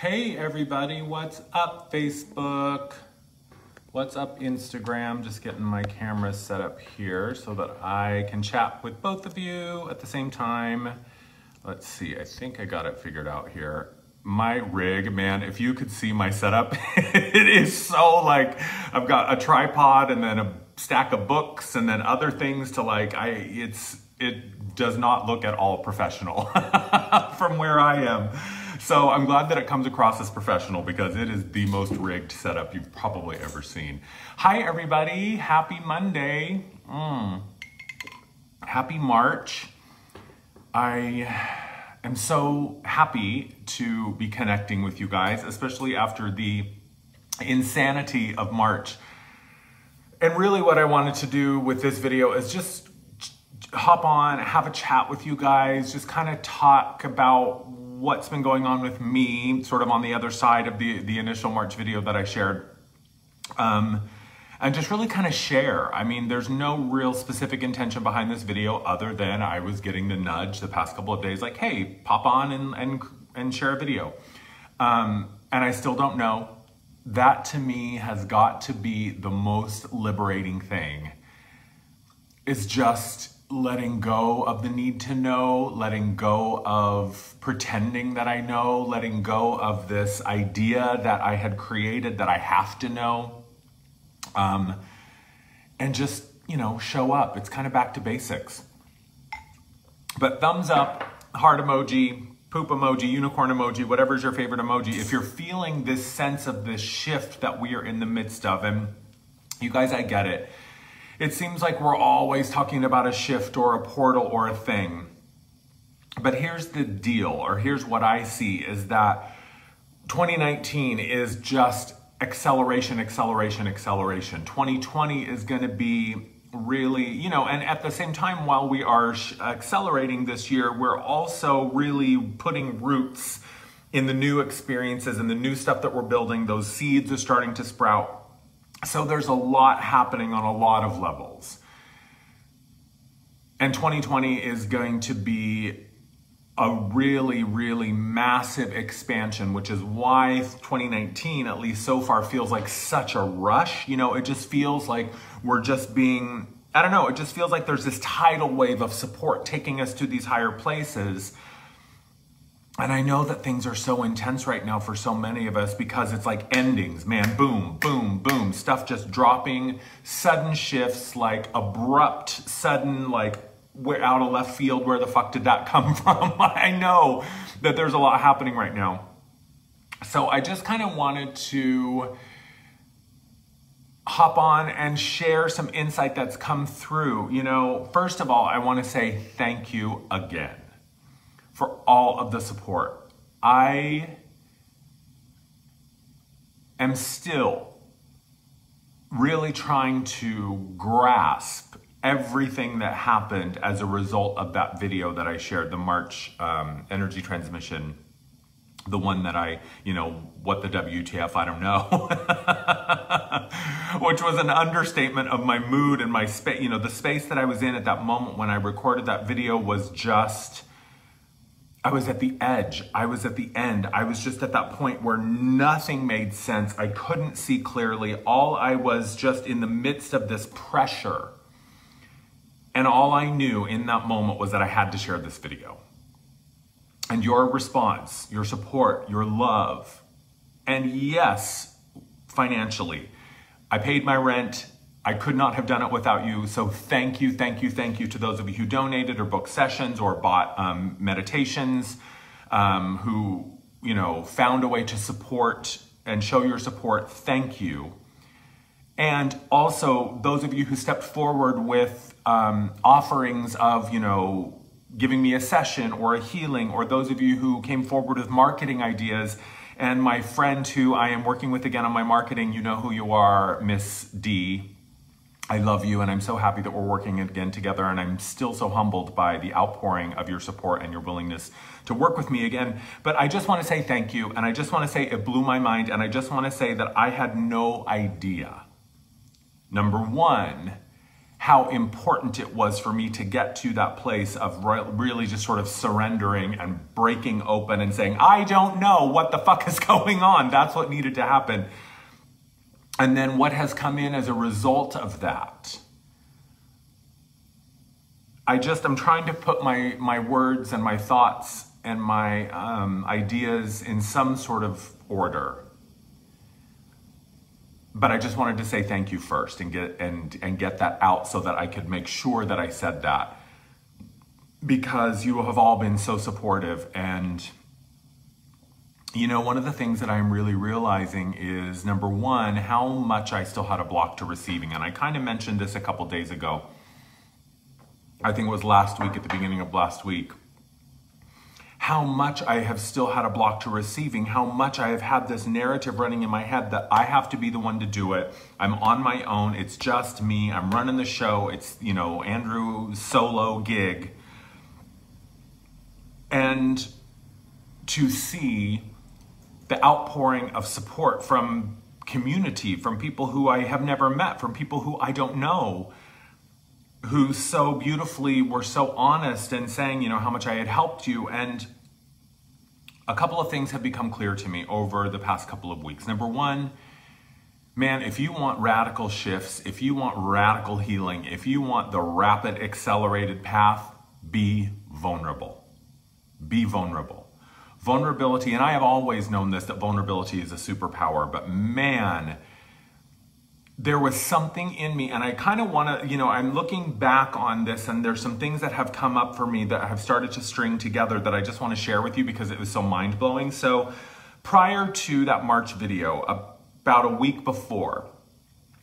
Hey everybody, what's up Facebook? What's up Instagram? Just getting my camera set up here so that I can chat with both of you at the same time. Let's see, I think I got it figured out here. My rig, man, if you could see my setup, it is so like, I've got a tripod and then a stack of books and then other things to like, it does not look at all professional from where I am. So I'm glad that it comes across as professional because it is the most rigged setup you've probably ever seen. Hi everybody, happy Monday. Happy March. I am so happy to be connecting with you guys, especially after the insanity of March. And really what I wanted to do with this video is just hop on, have a chat with you guys, just kind of talk about what's been going on with me, sort of on the other side of the initial March video that I shared. And just really kind of share. I mean, there's no real specific intention behind this video other than I was getting the nudge the past couple of days, like, hey, pop on and share a video. And I still don't know. That to me has got to be the most liberating thing. It's just letting go of the need to know, letting go of pretending that I know, letting go of this idea that I had created that I have to know, and just, you know, show up. It's kind of back to basics. But thumbs up, heart emoji, poop emoji, unicorn emoji, whatever's your favorite emoji. If you're feeling this sense of this shift that we are in the midst of, and you guys, I get it. It seems like we're always talking about a shift or a portal or a thing. But here's the deal, or here's what I see, is that 2019 is just acceleration, acceleration, acceleration. 2020 is going to be really, you know, and at the same time, while we are accelerating this year, we're also really putting roots in the new experiences and the new stuff that we're building. Those seeds are starting to sprout. So there's a lot happening on a lot of levels. And 2020 is going to be a really, really massive expansion, which is why 2019, at least so far, feels like such a rush. You know, it just feels like we're just being, I don't know, it just feels like there's this tidal wave of support taking us to these higher places. And I know that things are so intense right now for so many of us because it's like endings, man, boom, boom, boom, stuff just dropping, sudden shifts, like abrupt, sudden, like we're out of left field, where the fuck did that come from? I know that there's a lot happening right now. So I just kind of wanted to hop on and share some insight that's come through. You know, first of all, I want to say thank you again for all of the support. I am still really trying to grasp everything that happened as a result of that video that I shared, the March energy transmission, the one that I, you know, what the WTF, I don't know, which was an understatement of my mood and my space. You know, the space that I was in at that moment when I recorded that video was just, I was at the edge. I was at the end. I was just at that point where nothing made sense. I couldn't see clearly. I was just in the midst of this pressure. And all I knew in that moment was that I had to share this video. And your response, your support, your love, and yes, financially, I paid my rent. I could not have done it without you. So thank you, thank you, thank you to those of you who donated or booked sessions or bought meditations, who, you know, found a way to support and show your support. Thank you. And also those of you who stepped forward with offerings of, you know, giving me a session or a healing, or those of you who came forward with marketing ideas. And my friend who I am working with again on my marketing, you know who you are, Miss D. I love you, and I'm so happy that we're working again together, and I'm still so humbled by the outpouring of your support and your willingness to work with me again. But I just want to say thank you, and I just want to say it blew my mind, and I just want to say that I had no idea, number one, how important it was for me to get to that place of really just sort of surrendering and breaking open and saying, I don't know what the fuck is going on. That's what needed to happen. And then what has come in as a result of that. I'm trying to put my words and my thoughts and my ideas in some sort of order. But I just wanted to say thank you first and get that out so that I could make sure that I said that, because you have all been so supportive. And you know, one of the things that I'm really realizing is, number one, how much I still had a block to receiving. And I kind of mentioned this a couple days ago. I think it was last week, at the beginning of last week. How much I have still had a block to receiving, how much I have had this narrative running in my head that I have to be the one to do it. I'm on my own. It's just me. I'm running the show. It's, you know, Andrew's solo gig. And to see the outpouring of support from community, from people who I have never met, from people who I don't know, who so beautifully were so honest and saying, you know, how much I had helped you. And a couple of things have become clear to me over the past couple of weeks. Number one, man, if you want radical shifts, if you want radical healing, if you want the rapid accelerated path, be vulnerable. Be vulnerable. Vulnerability, and I have always known this, that vulnerability is a superpower, but man, there was something in me, and I kind of want to, you know, I'm looking back on this, and there's some things that have come up for me that have started to string together that I just want to share with you because it was so mind-blowing. So prior to that March video, about a week before,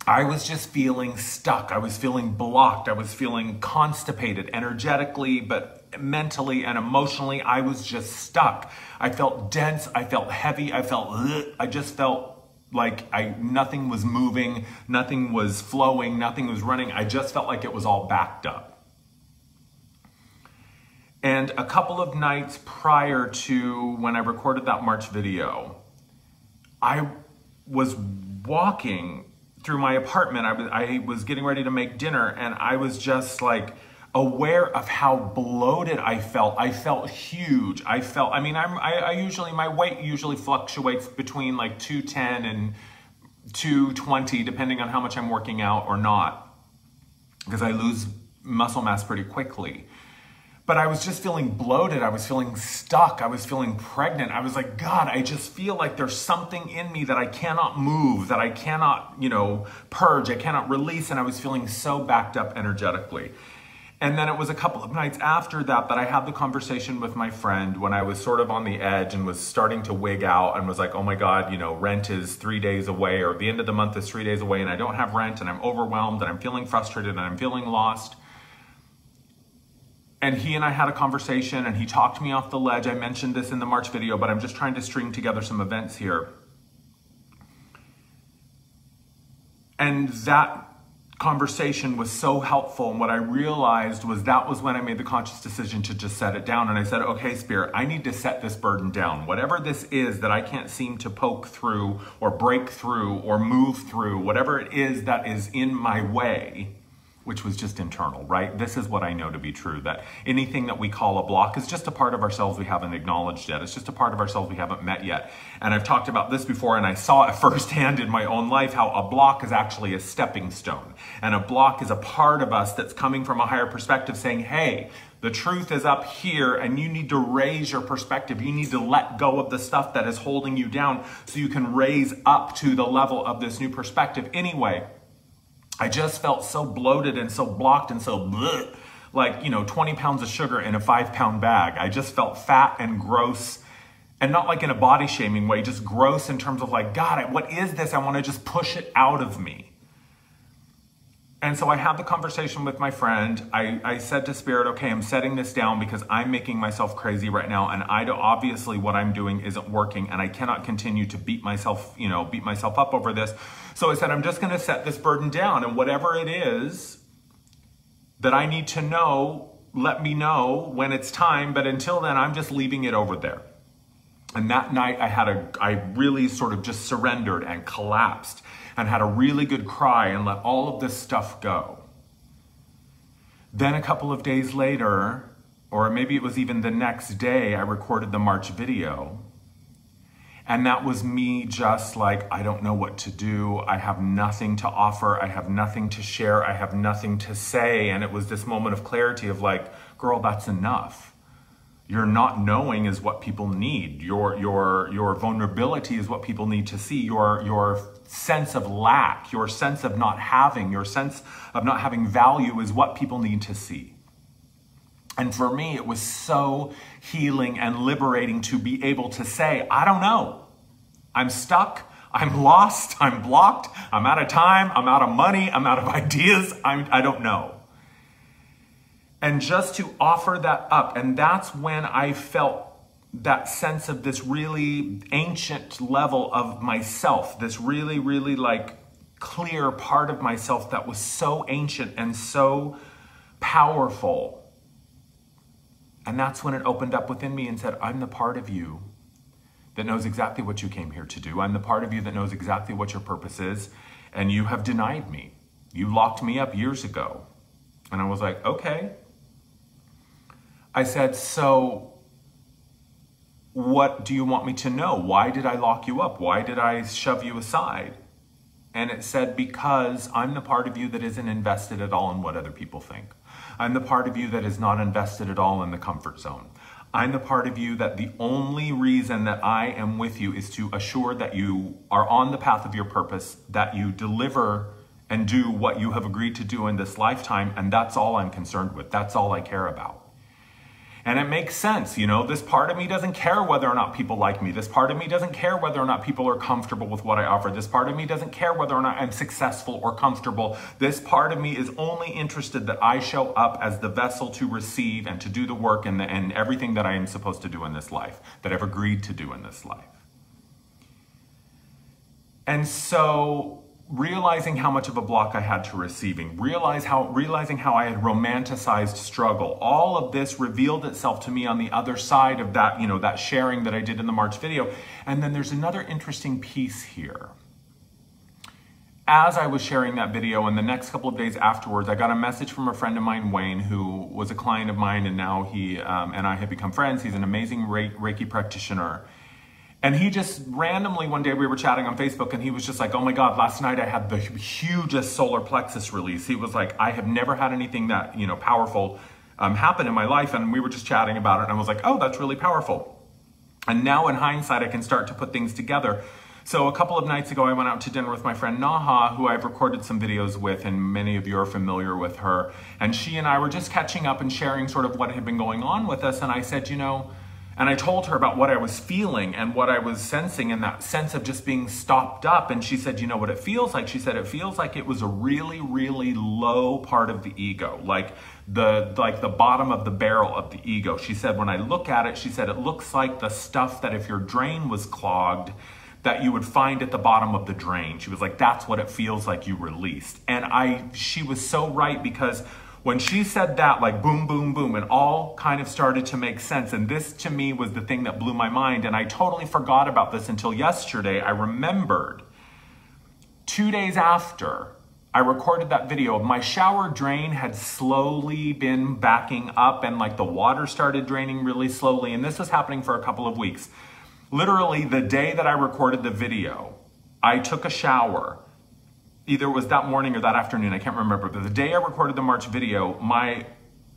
I was just feeling stuck. I was feeling blocked. I was feeling constipated energetically, but mentally and emotionally, I was just stuck. I felt dense. I felt heavy. I just felt like nothing was moving, nothing was flowing, nothing was running. I just felt like it was all backed up. And a couple of nights prior to when I recorded that March video, I was walking through my apartment. I was getting ready to make dinner, and I was just like aware of how bloated I felt. I felt huge. I mean, my weight usually fluctuates between like 210 and 220, depending on how much I'm working out or not, because I lose muscle mass pretty quickly. But I was just feeling bloated. I was feeling stuck. I was feeling pregnant. I was like, God, I just feel like there's something in me that I cannot move, that I cannot, you know, purge, I cannot release. And I was feeling so backed up energetically. And then it was a couple of nights after that I had the conversation with my friend when I was sort of on the edge and was starting to wig out and was like, oh my God, you know, rent is 3 days away, or the end of the month is 3 days away, and I don't have rent, and I'm overwhelmed, and I'm feeling frustrated, and I'm feeling lost. And he and I had a conversation, and he talked me off the ledge. I mentioned this in the March video, but I'm just trying to string together some events here. And that conversation was so helpful, and what I realized was that was when I made the conscious decision to just set it down. And I said, okay, Spirit, I need to set this burden down. Whatever this is that I can't seem to poke through or break through or move through, whatever it is that is in my way, which was just internal, right? This is what I know to be true, that anything that we call a block is just a part of ourselves we haven't acknowledged yet. It's just a part of ourselves we haven't met yet. And I've talked about this before, and I saw it firsthand in my own life, how a block is actually a stepping stone. And a block is a part of us that's coming from a higher perspective saying, hey, the truth is up here, and you need to raise your perspective. You need to let go of the stuff that is holding you down so you can raise up to the level of this new perspective. Anyway, I just felt so bloated and so blocked and so bleh, like, you know, 20 pounds of sugar in a 5-pound bag. I just felt fat and gross, and not like in a body shaming way, just gross in terms of like, God, what is this? I want to just push it out of me. And so I had the conversation with my friend. I said to Spirit, okay, I'm setting this down because I'm making myself crazy right now, and obviously what I'm doing isn't working, and I cannot continue to beat myself up over this. So I said, I'm just going to set this burden down, and whatever it is that I need to know, let me know when it's time, but until then, I'm just leaving it over there. And that night I really sort of just surrendered and collapsed and had a really good cry and let all of this stuff go. Then a couple of days later, or maybe it was even the next day, I recorded the March video. And that was me just like, I don't know what to do. I have nothing to offer. I have nothing to share. I have nothing to say. And it was this moment of clarity of like, girl, that's enough. Your not knowing is what people need. Your vulnerability is what people need to see. Your sense of lack, your sense of not having, your sense of not having value is what people need to see. And for me, it was so healing and liberating to be able to say, I don't know. I'm stuck. I'm lost. I'm blocked. I'm out of time. I'm out of money. I'm out of ideas. I don't know. And just to offer that up. And that's when I felt that sense of this really ancient level of myself, this really, really like clear part of myself that was so ancient and so powerful. And that's when it opened up within me and said, I'm the part of you that knows exactly what you came here to do. I'm the part of you that knows exactly what your purpose is. And you have denied me. You locked me up years ago. And I was like, okay. I said, so what do you want me to know? Why did I lock you up? Why did I shove you aside? And it said, because I'm the part of you that isn't invested at all in what other people think. I'm the part of you that is not invested at all in the comfort zone. I'm the part of you that the only reason that I am with you is to assure that you are on the path of your purpose, that you deliver and do what you have agreed to do in this lifetime, and that's all I'm concerned with. That's all I care about. And it makes sense, you know, this part of me doesn't care whether or not people like me. This part of me doesn't care whether or not people are comfortable with what I offer. This part of me doesn't care whether or not I'm successful or comfortable. This part of me is only interested that I show up as the vessel to receive and to do the work and everything that I am supposed to do in this life, that I've agreed to do in this life. And so realizing how much of a block I had to receiving, realizing how I had romanticized struggle, all of this revealed itself to me on the other side of that, you know, that sharing that I did in the March video. And then there's another interesting piece here. As I was sharing that video, and the next couple of days afterwards, I got a message from a friend of mine, Wayne, who was a client of mine, and now he and I have become friends. He's an amazing Reiki practitioner. And he just randomly, one day we were chatting on Facebook, and he was just like, oh my God, last night I had the hugest solar plexus release. He was like, I have never had anything that, you know, powerful happen in my life. And we were just chatting about it. And I was like, oh, that's really powerful. And now in hindsight, I can start to put things together. So a couple of nights ago, I went out to dinner with my friend Naha, who I've recorded some videos with, and many of you are familiar with her. And she and I were just catching up and sharing sort of what had been going on with us. And I said, you know, and I told her about what I was feeling and what I was sensing, and that sense of just being stopped up. And she said, you know what it feels like? She said, it feels like it was a really, really low part of the ego, like the bottom of the barrel of the ego. She said, when I look at it, she said, it looks like the stuff that if your drain was clogged, that you would find at the bottom of the drain. She was like, that's what it feels like you released. And she was so right, because when she said that, like boom, boom, boom, it all kind of started to make sense. And this to me was the thing that blew my mind. And I totally forgot about this until yesterday. I remembered 2 days after I recorded that video, my shower drain had slowly been backing up, and like the water started draining really slowly. And this was happening for a couple of weeks. Literally the day that I recorded the video, I took a shower. Either it was that morning or that afternoon, I can't remember. But the day I recorded the March video, my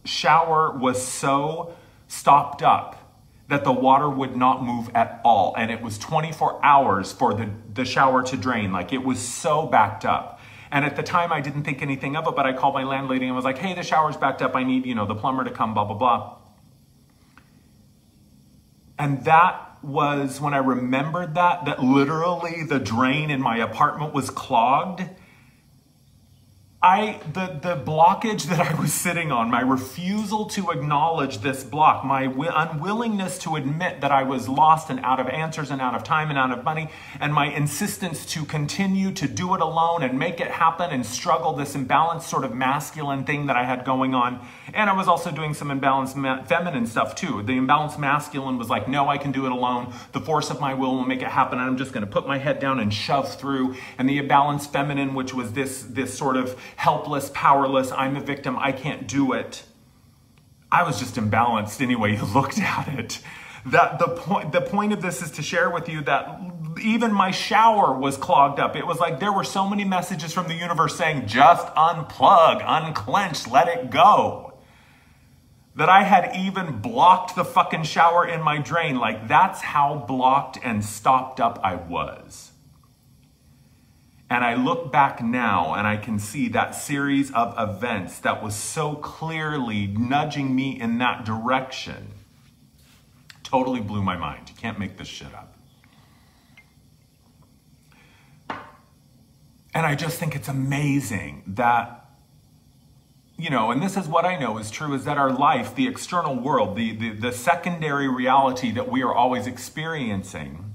shower was so stopped up that the water would not move at all. And it was 24 hours for the shower to drain. Like, it was so backed up. And at the time, I didn't think anything of it, but I called my landlady and was like, hey, the shower's backed up. I need, you know, the plumber to come, blah, blah, blah. And that was when I remembered that literally the drain in my apartment was clogged. The blockage that I was sitting on, my refusal to acknowledge this block, my unwillingness to admit that I was lost and out of answers and out of time and out of money, and my insistence to continue to do it alone and make it happen and struggle, this imbalanced sort of masculine thing that I had going on. And I was also doing some imbalanced feminine stuff too. The imbalanced masculine was like, no, I can do it alone. The force of my will make it happen, and I'm just going to put my head down and shove through. And the imbalanced feminine, which was this sort of helpless, powerless, I'm a victim, I can't do it. I was just imbalanced any way you looked at it. That the point of this is to share with you that even my shower was clogged up. It was like there were so many messages from the universe saying, just unplug, unclench, let it go. That I had even blocked the fucking shower in my drain. Like, that's how blocked and stopped up I was. And I look back now and I can see that series of events that was so clearly nudging me in that direction. Totally blew my mind. You can't make this shit up. And I just think it's amazing that, you know, and this is what I know is true, is that our life, the external world, the secondary reality that we are always experiencing,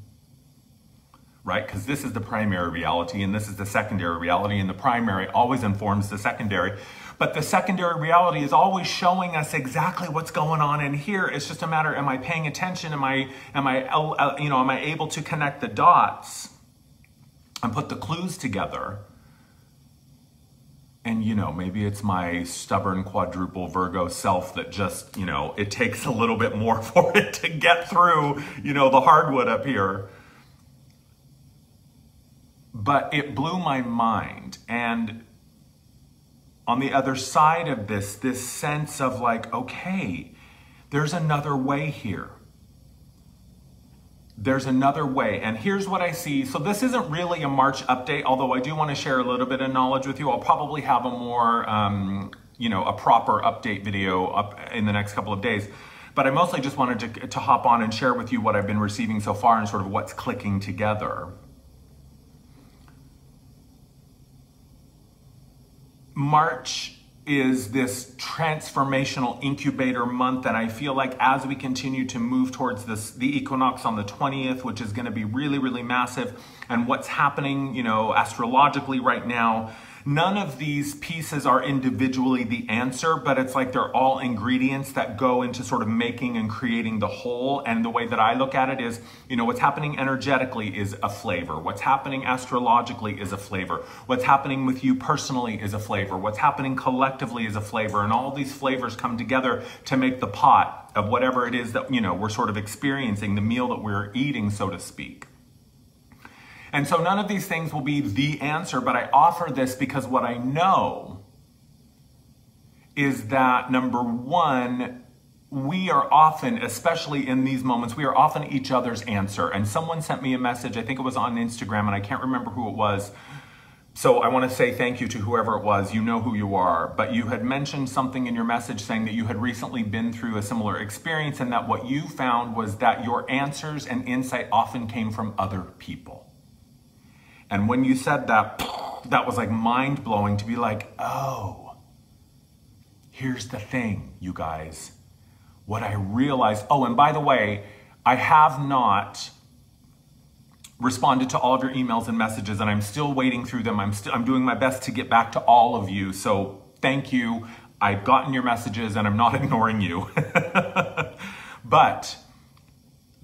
right? Because this is the primary reality and this is the secondary reality, and the primary always informs the secondary. But the secondary reality is always showing us exactly what's going on in here. It's just a matter, am I paying attention? Am I able to connect the dots and put the clues together? And, you know, maybe it's my stubborn quadruple Virgo self that just, you know, it takes a little bit more for it to get through, you know, the hardwood up here. But it blew my mind. And on the other side of this sense of like, okay, there's another way here. There's another way. And here's what I see. So this isn't really a March update, although I do want to share a little bit of knowledge with you. I'll probably have a more, you know, a proper update video up in the next couple of days. But I mostly just wanted to hop on and share with you what I've been receiving so far and sort of what's clicking together. March is this transformational incubator month, and I feel like as we continue to move towards the equinox on the 20th, which is going to be really, really massive, and what's happening, you know, astrologically right now, none of these pieces are individually the answer, but it's like they're all ingredients that go into sort of making and creating the whole. And the way that I look at it is, you know, what's happening energetically is a flavor. What's happening astrologically is a flavor. What's happening with you personally is a flavor. What's happening collectively is a flavor. And all these flavors come together to make the pot of whatever it is that, you know, we're sort of experiencing, the meal that we're eating, so to speak. And so none of these things will be the answer, but I offer this because what I know is that, number one, we are often, especially in these moments, we are often each other's answer. And someone sent me a message, I think it was on Instagram, and I can't remember who it was. So I want to say thank you to whoever it was. You know who you are. But you had mentioned something in your message saying that you had recently been through a similar experience, and that what you found was that your answers and insight often came from other people. And when you said that, that was like mind-blowing to be like, oh, here's the thing, you guys. What I realized, oh, and by the way, I have not responded to all of your emails and messages, and I'm still waiting through them. I'm doing my best to get back to all of you. So thank you. I've gotten your messages and I'm not ignoring you. But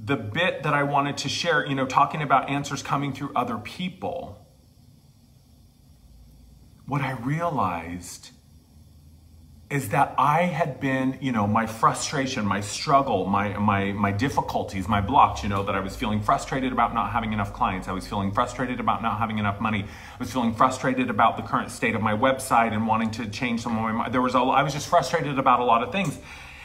the bit that I wanted to share, you know, talking about answers coming through other people, what I realized is that I had been, you know, my frustration, my struggle, my difficulties, my blocks, you know, that I was feeling frustrated about not having enough clients. I was feeling frustrated about not having enough money. I was feeling frustrated about the current state of my website and wanting to change some of my, I was just frustrated about a lot of things.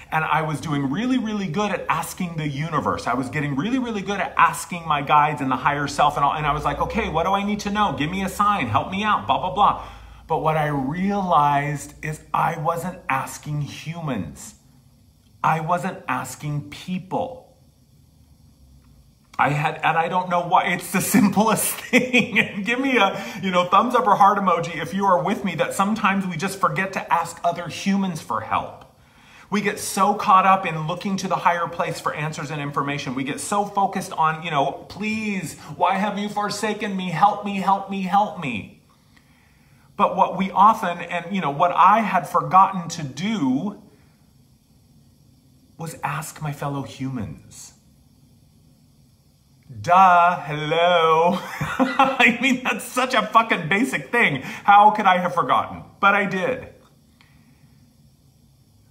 And I was doing really, really good at asking the universe. I was getting really, really good at asking my guides and the higher self and all. And I was like, okay, what do I need to know? Give me a sign, help me out, blah, blah, blah. But what I realized is I wasn't asking humans. I wasn't asking people. And I don't know why, it's the simplest thing. And give me a, you know, thumbs up or heart emoji if you are with me, that sometimes we just forget to ask other humans for help. We get so caught up in looking to the higher place for answers and information. We get so focused on, you know, please, why have you forsaken me? Help me, help me, help me. But what we often, and you know, what I had forgotten to do was ask my fellow humans. Duh, hello. I mean, that's such a fucking basic thing. How could I have forgotten? But I did.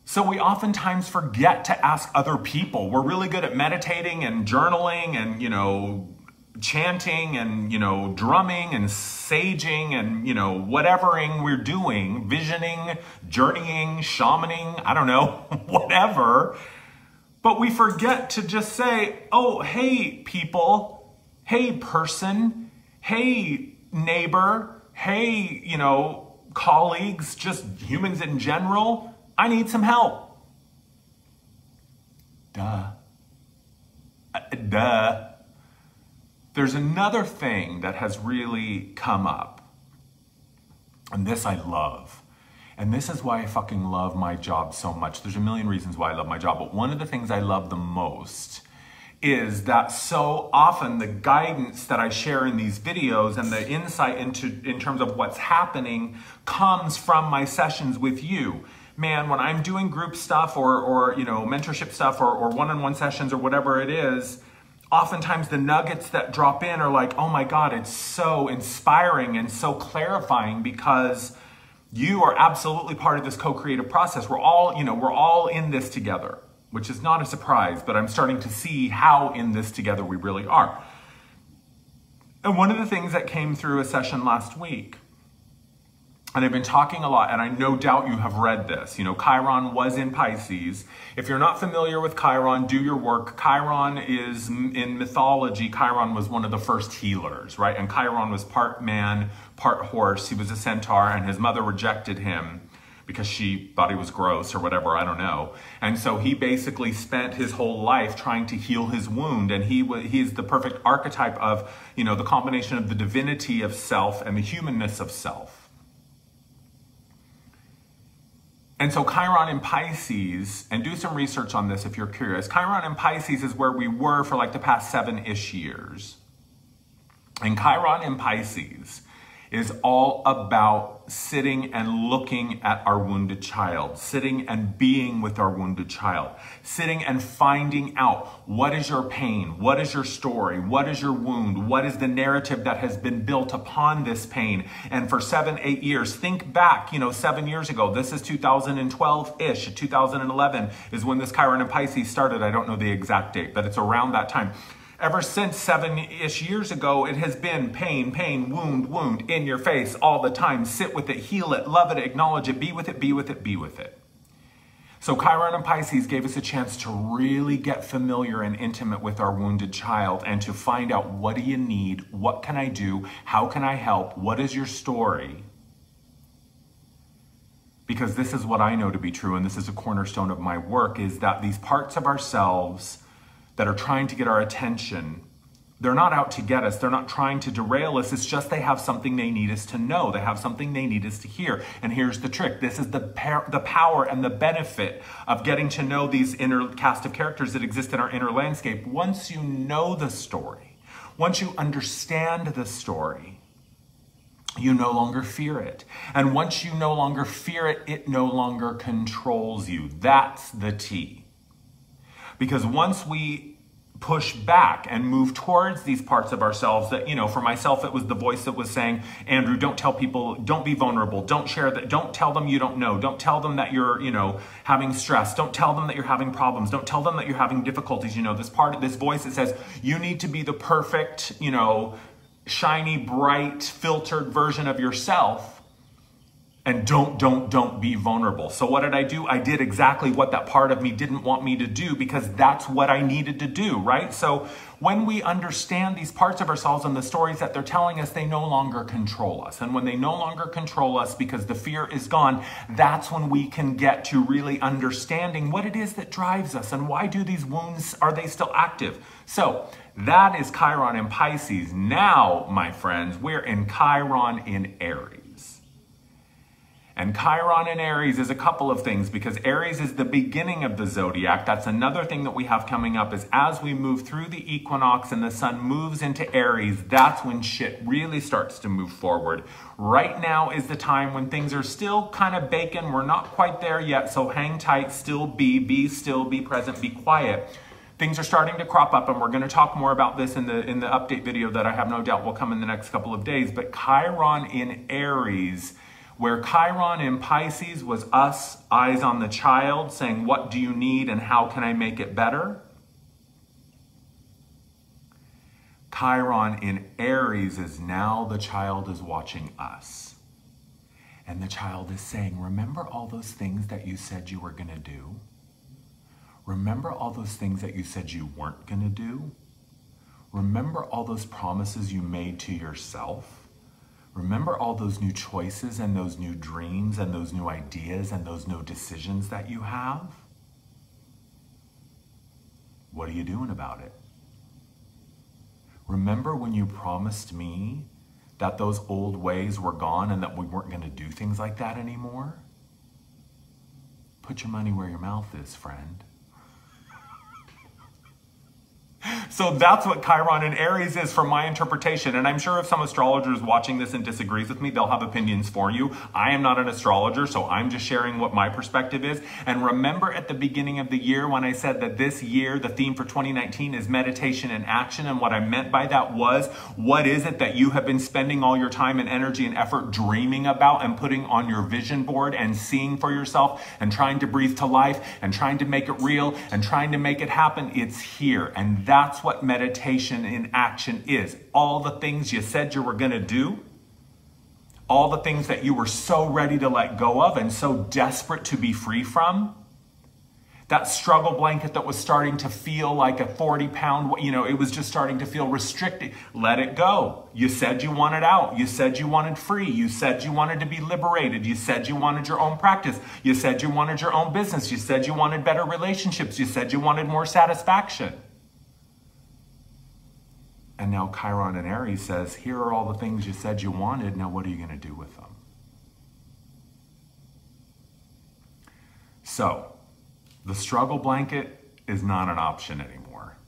So we oftentimes forget to ask other people. We're really good at meditating and journaling and, chanting and, drumming and saging and, whatevering we're doing, visioning, journeying, shamaning, I don't know, whatever. But we forget to just say, oh, hey, people, hey, person, hey, neighbor, hey, colleagues, just humans in general, I need some help. Duh. Duh. There's another thing that has really come up, and this I love. And this is why I fucking love my job so much. There's a million reasons why I love my job, but one of the things I love the most is that so often the guidance that I share in these videos and the insight in terms of what's happening comes from my sessions with you. Man, when I'm doing group stuff or mentorship stuff or one-on-one sessions or whatever it is, oftentimes the nuggets that drop in are like, oh my God, it's so inspiring and so clarifying because you are absolutely part of this co-creative process. We're all in this together, which is not a surprise, but I'm starting to see how in this together we really are. And one of the things that came through a session last week, and I've been talking a lot, and I no doubt you have read this. Chiron was in Pisces. If you're not familiar with Chiron, do your work. Chiron is, in mythology, Chiron was one of the first healers, right? And Chiron was part man, part horse. He was a centaur, and his mother rejected him because she thought he was gross or whatever, I don't know. And so he basically spent his whole life trying to heal his wound, and he's the perfect archetype of, the combination of the divinity of self and the humanness of self. And so Chiron in Pisces, and do some research on this if you're curious, Chiron in Pisces is where we were for like the past 7-ish years. And Chiron in Pisces is all about sitting and looking at our wounded child, sitting and being with our wounded child, sitting and finding out what is your pain, what is your story, what is your wound, what is the narrative that has been built upon this pain. And for 7-8 years, think back, 7 years ago, this is 2012-ish, 2011 is when this Chiron in Pisces started. I don't know the exact date, but it's around that time. Ever since 7-ish years ago, it has been pain, pain, wound, wound, in your face all the time. Sit with it, heal it, love it, acknowledge it, be with it, be with it, be with it. So Chiron and Pisces gave us a chance to really get familiar and intimate with our wounded child and to find out, what do you need? What can I do? How can I help? What is your story? Because this is what I know to be true, and this is a cornerstone of my work, is that these parts of ourselves that are trying to get our attention, they're not out to get us. They're not trying to derail us. It's just they have something they need us to know. They have something they need us to hear. And here's the trick. This is the power and the benefit of getting to know these inner cast of characters that exist in our inner landscape. Once you know the story, once you understand the story, you no longer fear it. And once you no longer fear it, it no longer controls you. That's the T. Because once we push back and move towards these parts of ourselves that, for myself, it was the voice that was saying, Andrew, don't tell people, don't be vulnerable, don't share that, don't tell them you don't know, don't tell them that you're, having stress, don't tell them that you're having problems, don't tell them that you're having difficulties. This voice that says, you need to be the perfect, shiny, bright, filtered version of yourself. And don't be vulnerable. So what did I do? I did exactly what that part of me didn't want me to do, because that's what I needed to do, right? So when we understand these parts of ourselves and the stories that they're telling us, they no longer control us. And when they no longer control us because the fear is gone, that's when we can get to really understanding what it is that drives us and why do these wounds, are they still active? So that is Chiron in Pisces. Now, my friends, we're in Chiron in Aries. And Chiron in Aries is a couple of things, because Aries is the beginning of the zodiac. That's another thing that we have coming up, is as we move through the equinox and the sun moves into Aries, that's when shit really starts to move forward. Right now is the time when things are still kind of baking. We're not quite there yet, so hang tight, still be still, be present, be quiet. things are starting to crop up, and we're going to talk more about this in the update video that I have no doubt will come in the next couple of days. But Chiron in Aries, where Chiron in Pisces was us, eyes on the child, saying, what do you need and how can I make it better? Chiron in Aries is now the child is watching us. And the child is saying, remember all those things that you said you were going to do? Remember all those things that you said you weren't going to do? Remember all those promises you made to yourself? Remember all those new choices and those new dreams and those new ideas and those new decisions that you have? What are you doing about it? Remember when you promised me that those old ways were gone and that we weren't going to do things like that anymore? Put your money where your mouth is, friend. So that's what Chiron in Aries is from my interpretation. And I'm sure if some astrologer is watching this and disagrees with me, they'll have opinions for you. I am not an astrologer, so I'm just sharing what my perspective is. And remember at the beginning of the year when I said that this year, the theme for 2019 is meditation and action. And what I meant by that was, what is it that you have been spending all your time and energy and effort dreaming about and putting on your vision board and seeing for yourself and trying to breathe to life and trying to make it real and trying to make it happen? It's here. And that's what meditation in action is. All the things you said you were going to do, all the things that you were so ready to let go of and so desperate to be free from, that struggle blanket that was starting to feel like a 40-pound, it was just starting to feel restricted. Let it go. You said you wanted out. You said you wanted free. You said you wanted to be liberated. You said you wanted your own practice. You said you wanted your own business. You said you wanted better relationships. You said you wanted more satisfaction. And now Chiron in Aries says, here are all the things you said you wanted. Now what are you going to do with them? So, the struggle blanket is not an option anymore.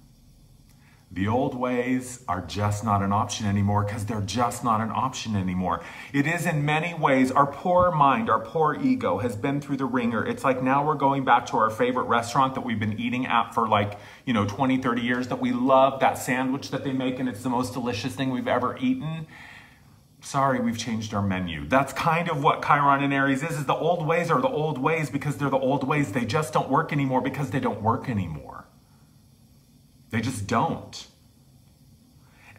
The old ways are just not an option anymore because they're just not an option anymore. It is in many ways, our poor mind, our poor ego has been through the ringer. It's like now we're going back to our favorite restaurant that we've been eating at for 20, 30 years, that we love, that sandwich that they make and it's the most delicious thing we've ever eaten. Sorry, we've changed our menu. That's kind of what Chiron in Aries is the old ways are the old ways because they're the old ways. They just don't work anymore because they don't work anymore. They just don't.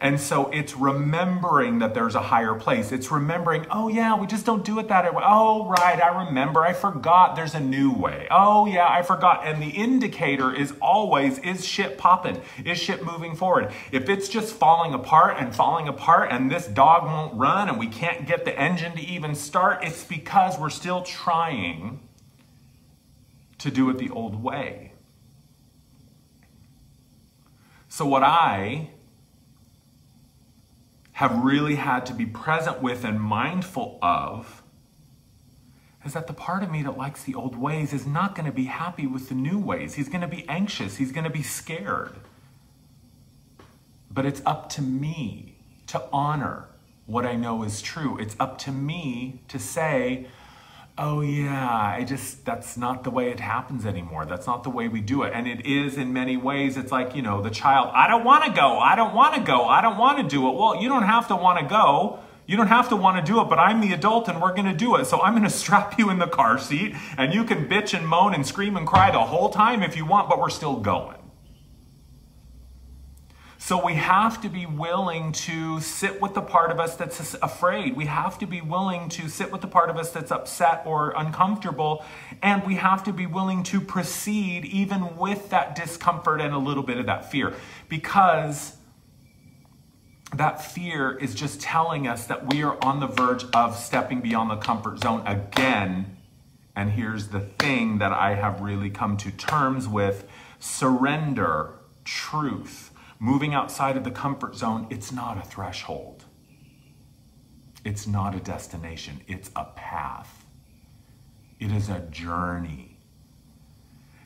And so it's remembering that there's a higher place. It's remembering, oh yeah, we just don't do it that way. Oh, right, I remember. I forgot there's a new way. Oh yeah, I forgot. And the indicator is always, is shit popping? Is shit moving forward? If it's just falling apart and this dog won't run and we can't get the engine to even start, it's because we're still trying to do it the old way. So what I have really had to be present with and mindful of is that the part of me that likes the old ways is not going to be happy with the new ways. He's going to be anxious. He's going to be scared. But it's up to me to honor what I know is true. It's up to me to say, oh yeah, that's not the way it happens anymore. That's not the way we do it. And it is in many ways, it's like, the child, I don't want to go. I don't want to go. I don't want to do it. Well, you don't have to want to go. You don't have to want to do it, but I'm the adult and we're going to do it. So I'm going to strap you in the car seat and you can bitch and moan and scream and cry the whole time if you want, but we're still going. So we have to be willing to sit with the part of us that's afraid. We have to be willing to sit with the part of us that's upset or uncomfortable. And we have to be willing to proceed even with that discomfort and a little bit of that fear. Because that fear is just telling us that we are on the verge of stepping beyond the comfort zone again. And here's the thing that I have really come to terms with. Surrender, truth. Moving outside of the comfort zone, it's not a threshold. It's not a destination. It's a path. It is a journey.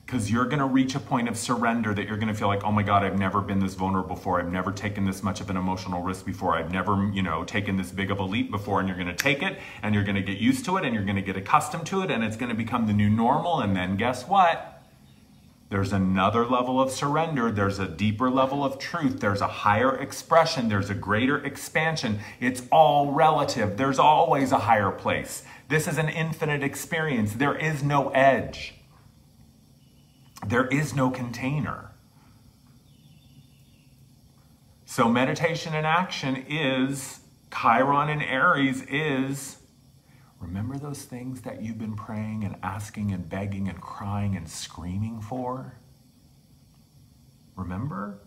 Because you're going to reach a point of surrender that you're going to feel like, oh my God, I've never been this vulnerable before. I've never taken this much of an emotional risk before. I've never, taken this big of a leap before. And you're going to take it and you're going to get used to it and you're going to get accustomed to it and it's going to become the new normal. And then guess what? There's another level of surrender. There's a deeper level of truth. There's a higher expression. There's a greater expansion. It's all relative. There's always a higher place. This is an infinite experience. There is no edge. There is no container. So meditation in action is, Chiron in Aries is, remember those things that you've been praying and asking and begging and crying and screaming for? Remember?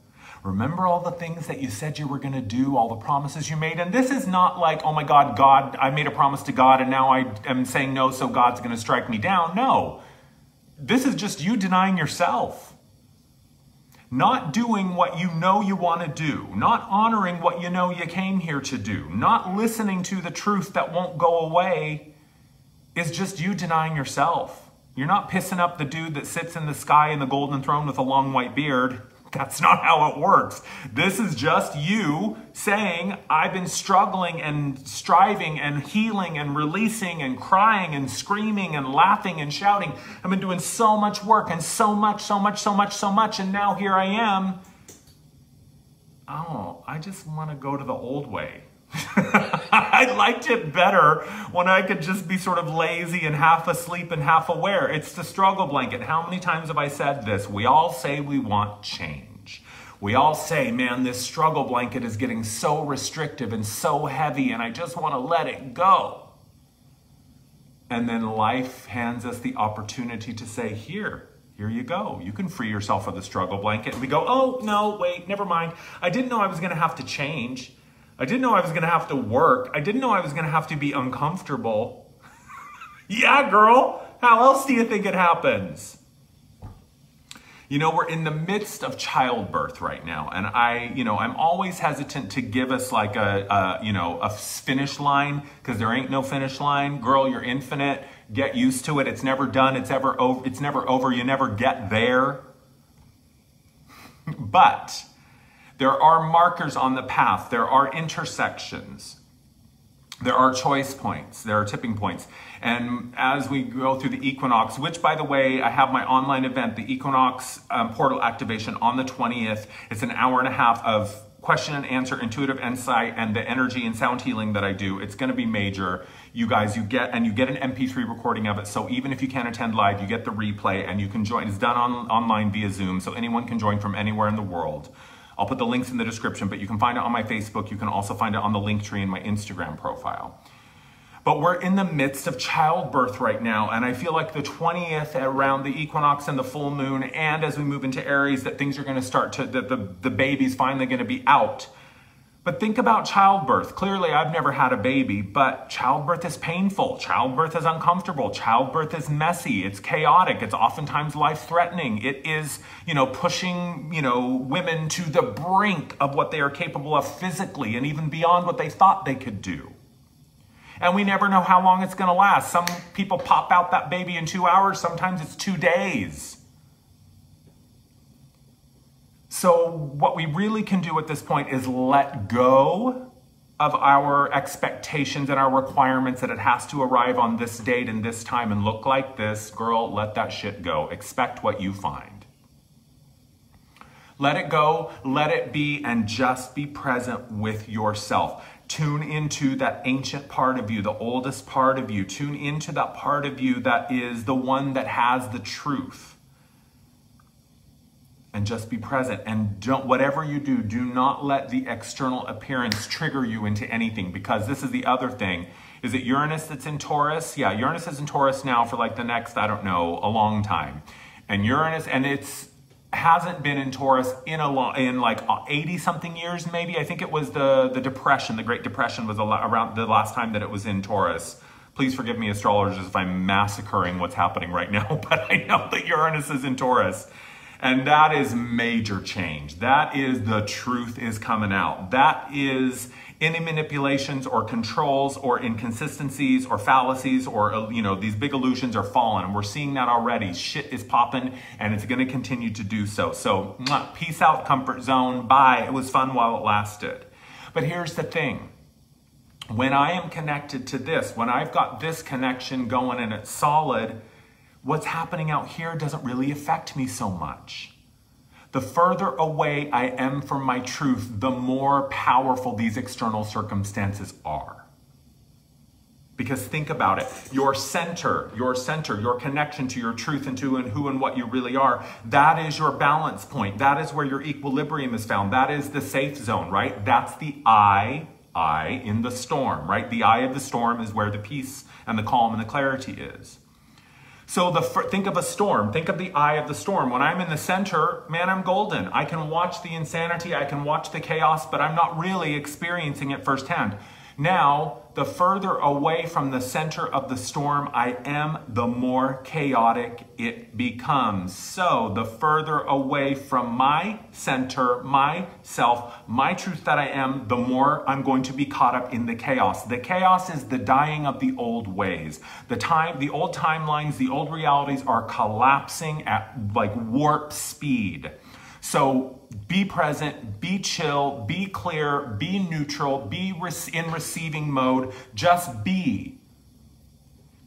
Remember all the things that you said you were going to do, all the promises you made? And this is not like, oh my God, I made a promise to God and now I am saying no, so God's going to strike me down. No. This is just you denying yourself. Not doing what you know you want to do. Not honoring what you know you came here to do. Not listening to the truth that won't go away is just you denying yourself. You're not pissing up the dude that sits in the sky in the golden throne with a long white beard. That's not how it works. This is just you saying, I've been struggling and striving and healing and releasing and crying and screaming and laughing and shouting. I've been doing so much work and so much. And now here I am. Oh, I just want to go to the old way. I liked it better when I could just be sort of lazy and half asleep and half aware. It's the struggle blanket. How many times have I said this? We all say we want change. We all say, man, this struggle blanket is getting so restrictive and so heavy and I just want to let it go. And then life hands us the opportunity to say, here you go. You can free yourself of the struggle blanket. And we go, oh, no, wait, never mind. I didn't know I was going to have to change. I didn't know I was going to have to work. I didn't know I was going to have to be uncomfortable. Yeah, girl. How else do you think it happens? You know, we're in the midst of childbirth right now. And I'm always hesitant to give us like a finish line because there ain't no finish line. Girl, you're infinite. Get used to it. It's never done. It's never over. You never get there. But there are markers on the path. There are intersections. There are choice points. There are tipping points. And as we go through the equinox, which, by the way, I have my online event, the equinox portal activation on the 20th. It's an hour and a half of question and answer, intuitive insight, and the energy and sound healing that I do. It's going to be major. You guys, you get an MP3 recording of it. So even if you can't attend live, you get the replay and you can join. It's done online via Zoom, so anyone can join from anywhere in the world. I'll put the links in the description, but you can find it on my Facebook. You can also find it on the link tree in my Instagram profile. But we're in the midst of childbirth right now, and I feel like the 20th around the equinox and the full moon, and as we move into Aries, that things are going to start to, that the baby's finally going to be out. But think about childbirth. Clearly, I've never had a baby, but childbirth is painful. Childbirth is uncomfortable. Childbirth is messy. It's chaotic. It's oftentimes life-threatening. It is, pushing, women to the brink of what they are capable of physically and even beyond what they thought they could do. And we never know how long it's going to last. Some people pop out that baby in 2 hours. Sometimes it's 2 days. So what we really can do at this point is let go of our expectations and our requirements that it has to arrive on this date and this time and look like this. Girl, let that shit go. Expect what you find. Let it go, let it be, and just be present with yourself. Tune into that ancient part of you, the oldest part of you. Tune into that part of you that is the one that has the truth. And just be present. And whatever you do, do not let the external appearance trigger you into anything, because this is the other thing. Is it Uranus that's in Taurus? Yeah, Uranus is in Taurus now for like the next, I don't know, a long time. And Uranus, and hasn't been in Taurus in like 80 something years maybe. I think it was the Depression, the Great Depression was around the last time that it was in Taurus. Please forgive me, astrologers, if I'm massacring what's happening right now, but I know that Uranus is in Taurus. And that is major change. That is the truth is coming out. That is any manipulations or controls or inconsistencies or fallacies or, these big illusions are falling. And we're seeing that already. Shit is popping and it's going to continue to do so. So peace out, comfort zone. Bye. It was fun while it lasted. But here's the thing. When I am connected to this, when I've got this connection going and it's solid, what's happening out here doesn't really affect me so much. The further away I am from my truth, the more powerful these external circumstances are. Because think about it, your center, your connection to your truth and to who and what you really are, that is your balance point. That is where your equilibrium is found. That is the safe zone, right? That's the I in the storm, right? The eye of the storm is where the peace and the calm and the clarity is. So think of a storm. Think of the eye of the storm. When I'm in the center, man, I'm golden. I can watch the insanity. I can watch the chaos, but I'm not really experiencing it firsthand. Now, the further away from the center of the storm I am, the more chaotic it becomes. So the further away from my center, myself, my truth that I am, the more I'm going to be caught up in the chaos. The chaos is the dying of the old ways. The old timelines, the old realities are collapsing at like warp speed. So be present, be chill, be clear, be neutral, be in receiving mode, just be.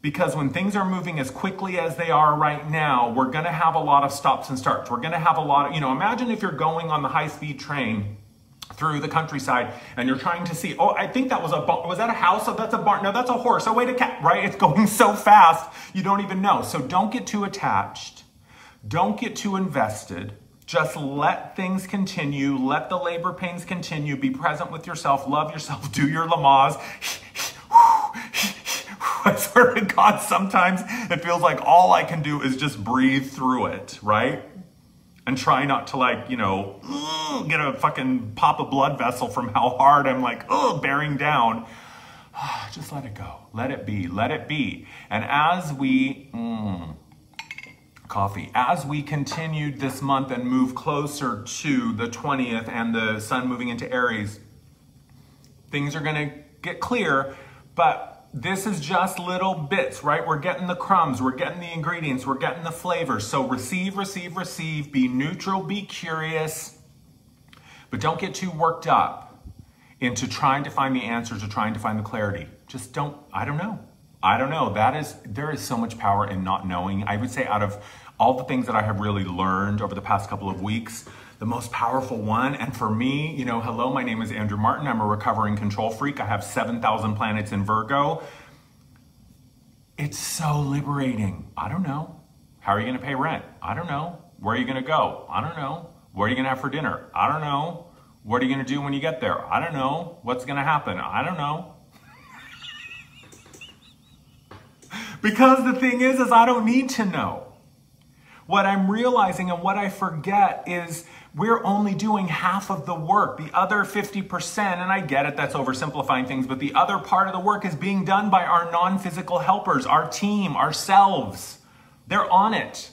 Because when things are moving as quickly as they are right now, we're going to have a lot of stops and starts. We're going to have a lot of, imagine if you're going on the high-speed train through the countryside and you're trying to see, oh, I think that was was that a house? Oh, that's a barn. No, that's a horse. Oh, wait, a cat, right? It's going so fast, you don't even know. So don't get too attached. Don't get too invested. Just let things continue. Let the labor pains continue. Be present with yourself. Love yourself. Do your Lamaze. I swear to God, sometimes it feels like all I can do is just breathe through it, right? And try not to get a fucking pop a blood vessel from how hard I'm bearing down. Just let it go. Let it be. Let it be. And as we... As we continued this month and move closer to the 20th and the sun moving into Aries, things are going to get clear, but this is just little bits, right? We're getting the crumbs, we're getting the ingredients, we're getting the flavors. So receive, receive, receive, be neutral, be curious, but don't get too worked up into trying to find the answers or trying to find the clarity. Just don't, I don't know. There is so much power in not knowing. I would say out of all the things that I have really learned over the past couple of weeks, the most powerful one, and for me, hello, my name is Andrew Martin. I'm a recovering control freak. I have 7,000 planets in Virgo. It's so liberating. I don't know. How are you going to pay rent? I don't know. Where are you going to go? I don't know. What are you going to have for dinner? I don't know. What are you going to do when you get there? I don't know. What's going to happen? I don't know. Because the thing is I don't need to know. What I'm realizing and what I forget is we're only doing half of the work. The other 50%, and I get it, that's oversimplifying things, but the other part of the work is being done by our non-physical helpers, our team, ourselves. They're on it.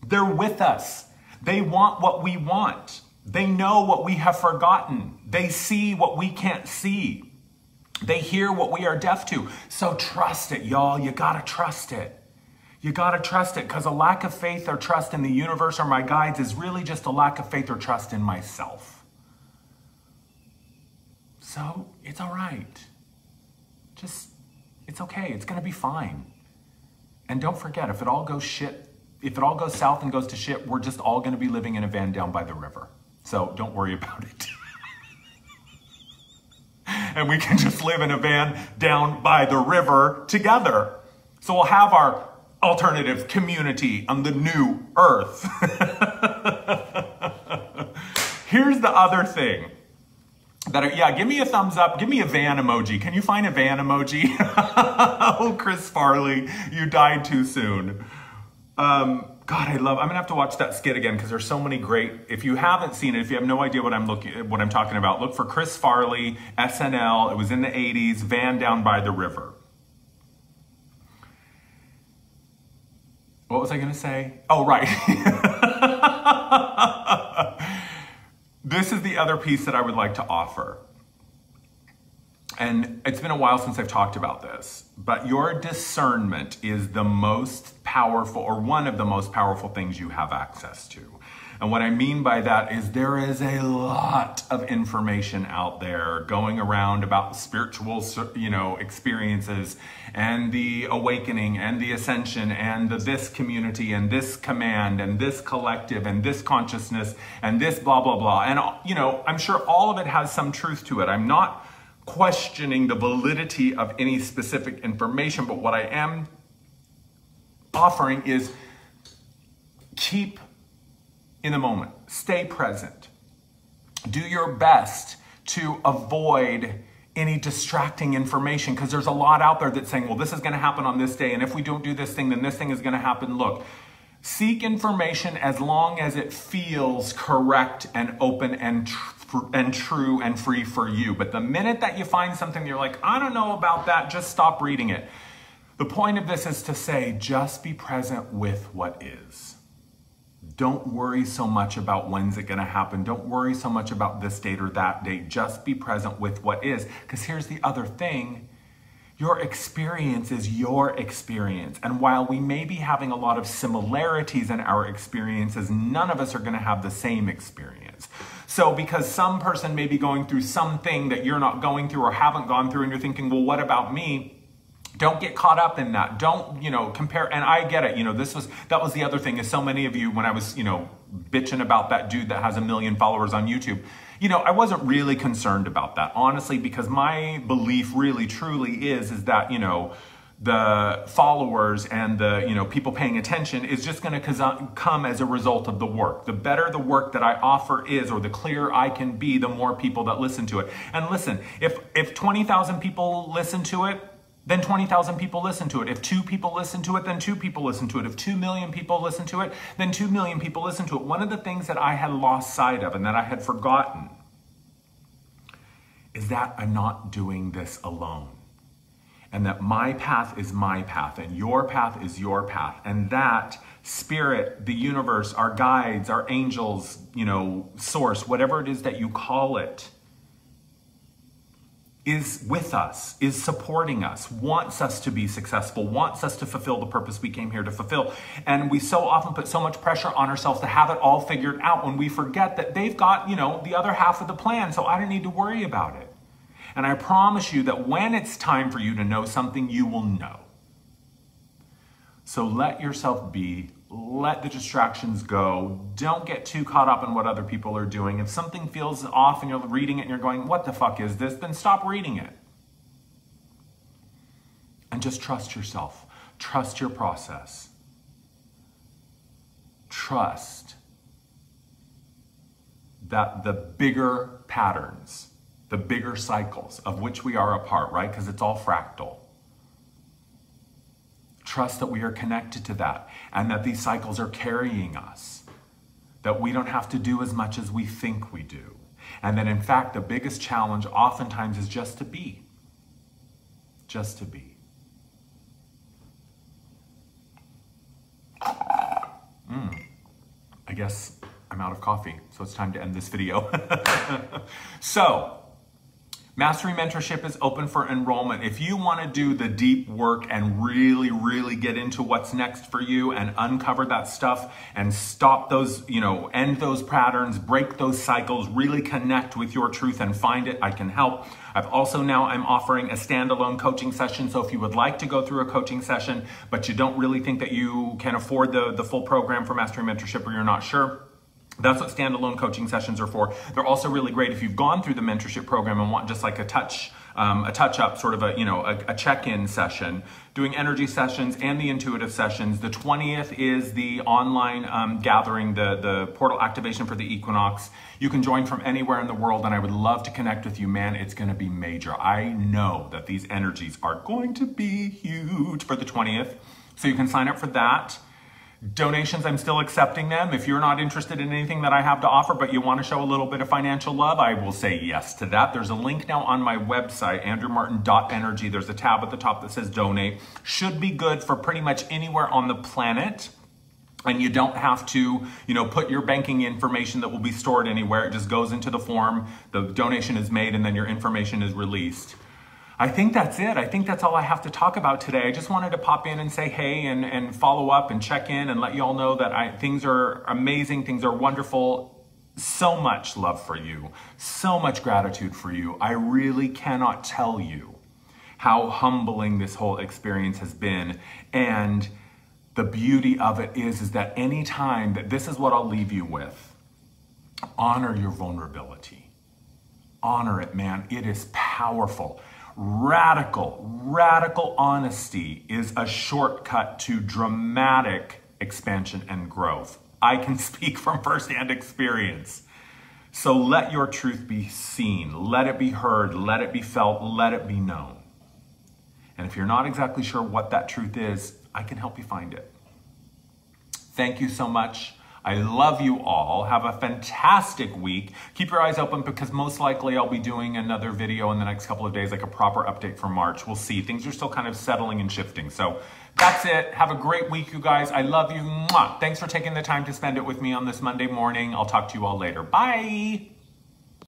They're with us. They want what we want. They know what we have forgotten. They see what we can't see. They hear what we are deaf to. So trust it, y'all. You gotta trust it. You gotta trust it, because a lack of faith or trust in the universe or my guides is really just a lack of faith or trust in myself. So it's all right. It's okay. It's gonna be fine. And don't forget, if it all goes south and goes to shit, we're just all gonna be living in a van down by the river. So don't worry about it. And we can just live in a van down by the river together. So we'll have our alternative community on the new earth. Here's the other thing. Give me a thumbs up. Give me a van emoji. Can you find a van emoji? Oh, Chris Farley, you died too soon. God, I'm gonna have to watch that skit again because there's so many great. If you haven't seen it, if you have no idea what I'm talking about, look for Chris Farley, SNL. It was in the 80s, van down by the river. What was I gonna say? Oh, right. This is the other piece that I would like to offer. And it's been a while since I've talked about this, but your discernment is the most powerful, or one of the most powerful things you have access to. And what I mean by that is there is a lot of information out there going around about spiritual, experiences and the awakening and the ascension and this community and this command and this collective and this consciousness and this blah, blah, blah. And, I'm sure all of it has some truth to it. I'm not questioning the validity of any specific information, but what I am offering is keep in the moment, stay present, do your best to avoid any distracting information, because there's a lot out there that's saying, well, this is going to happen on this day, and if we don't do this thing, then this thing is going to happen. Look, seek information as long as it feels correct and open and true and free for you. But the minute that you find something you're like, I don't know about that, just stop reading it. The point of this is to say, just be present with what is. Don't worry so much about when's it going to happen. Don't worry so much about this date or that date. Just be present with what is. Because here's the other thing. Your experience is your experience. And while we may be having a lot of similarities in our experiences, none of us are going to have the same experience. So because some person may be going through something that you're not going through or haven't gone through, and you're thinking, well, what about me? Don't get caught up in that. Don't, compare. And I get it. That was the other thing is so many of you, when I was, bitching about that dude that has 1 million followers on YouTube, I wasn't really concerned about that, honestly, because my belief really, truly is that, the followers and the, people paying attention is just going to come as a result of the work. The better the work that I offer is, or the clearer I can be, the more people that listen to it. And listen, if 20,000 people listen to it, then 20,000 people listen to it. If 2 people listen to it, then 2 people listen to it. If 2 million people listen to it, then 2 million people listen to it. One of the things that I had lost sight of and that I had forgotten is that I'm not doing this alone. And that my path is my path and your path is your path. And that spirit, the universe, our guides, our angels, source, whatever it is that you call it, is with us, is supporting us, wants us to be successful, wants us to fulfill the purpose we came here to fulfill. And we so often put so much pressure on ourselves to have it all figured out when we forget that they've got, the other half of the plan, so I don't need to worry about it. And I promise you that when it's time for you to know something, you will know. So let yourself be. Let the distractions go. Don't get too caught up in what other people are doing. If something feels off and you're reading it and you're going, what the fuck is this? Then stop reading it. And just trust yourself. Trust your process. Trust that the bigger patterns, the bigger cycles of which we are a part, right? Because it's all fractal. Trust that we are connected to that and that these cycles are carrying us, that we don't have to do as much as we think we do. And that in fact, the biggest challenge oftentimes is just to be. Just to be. I guess I'm out of coffee, so it's time to end this video. So, Mastery Mentorship is open for enrollment. If you want to do the deep work and really, really get into what's next for you and uncover that stuff and stop those, end those patterns, break those cycles, really connect with your truth and find it, I can help. I'm offering a standalone coaching session. So if you would like to go through a coaching session, but you don't really think that you can afford the full program for Mastery Mentorship, or you're not sure, that's what standalone coaching sessions are for. They're also really great if you've gone through the mentorship program and want just like a touch-up, sort of a check-in session, doing energy sessions and the intuitive sessions. The 20th is the online gathering, the portal activation for the equinox. You can join from anywhere in the world, and I would love to connect with you, man. It's going to be major. I know that these energies are going to be huge for the 20th, so you can sign up for that. Donations, I'm still accepting them. If you're not interested in anything that I have to offer, but you want to show a little bit of financial love, I will say yes to that. There's a link now on my website, andrewmartin.energy. There's a tab at the top that says donate. Should be good for pretty much anywhere on the planet. And you don't have to, put your banking information that will be stored anywhere. It just goes into the form, the donation is made, and then your information is released. I think that's it. I think that's all I have to talk about today. I just wanted to pop in and say hey and follow up and check in and let you all know that things are amazing, things are wonderful. So much love for you, so much gratitude for you. I really cannot tell you how humbling this whole experience has been. And the beauty of it is that anytime that this is what I'll leave you with, honor your vulnerability. Honor it, man. It is powerful. Radical honesty is a shortcut to dramatic expansion and growth. I can speak from firsthand experience. So let your truth be seen, let it be heard, let it be felt, let it be known. And if you're not exactly sure what that truth is, I can help you find it. Thank you so much. I love you all. Have a fantastic week. Keep your eyes open because most likely I'll be doing another video in the next couple of days, like a proper update for March. We'll see. Things are still kind of settling and shifting. So that's it. Have a great week, you guys. I love you. Mwah. Thanks for taking the time to spend it with me on this Monday morning. I'll talk to you all later. Bye.